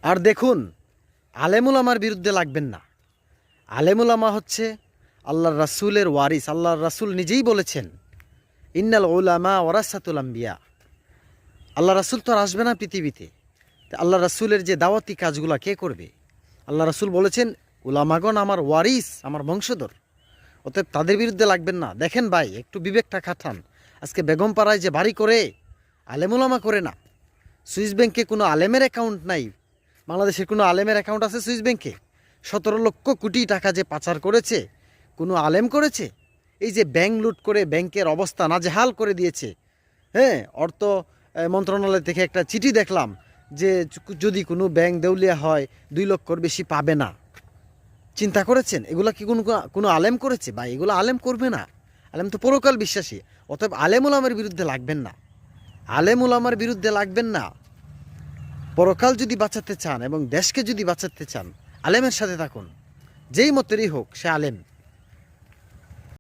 আর দেখুন, আলেমুল আমার বিরুদ্ধে লাগবেন না। আলেমুল আমা হচ্ছে আল্লাহর রাসূলের ওয়ারিস। আল্লাহর রাসূল নিজেই বলেছেন, ইন্নাল উলামা ওয়ারাসাতুল আম্বিয়া। আল্লাহ রাসূল তো আর আসবে না পৃথিবীতে, আল্লাহ রাসূলের যে দাওয়াতি কাজগুলো কে করবে? আল্লাহ রাসূল বলেছেন, উলামাগণ আমার ওয়ারিস, আমার বংশধর, অতএব তাদের বিরুদ্ধে লাগবেন না। দেখেন ভাই, একটু বিবেকটা খাটান। আজকে বেগমপাড়ায় যে বাড়ি করে, আলেমুলামা করে না। সুইস ব্যাংকে কোনো আলেমের অ্যাকাউন্ট নাই। বাংলাদেশের কোনো আলেমের অ্যাকাউন্ট আছে সুইস ব্যাংকে? 17 লক্ষ কোটি টাকা যে পাচার করেছে, কোনো আলেম করেছে? এই যে ব্যাংক লুট করে ব্যাংকের অবস্থা নাজেহাল করে দিয়েছে, হ্যাঁ, অর্থ মন্ত্রণালয় থেকে একটা চিঠি দেখলাম যে যদি কোনো ব্যাংক দেউলিয়া হয় 2 লক্ষর বেশি পাবে না। চিন্তা করেছেন এগুলা কি কোনো আলেম করেছে? বা এগুলো আলেম করবে না। আলেম তো পরকাল বিশ্বাসী। অতএব আলেম উলামার বিরুদ্ধে লাগবেন না। আলেম উলামার বিরুদ্ধে লাগবেন না। পরকাল যদি বাঁচাতে চান এবং দেশকে যদি বাঁচাতে চান, আলেমের সাথে থাকুন। যেই মতেরই হোক সে আলেম।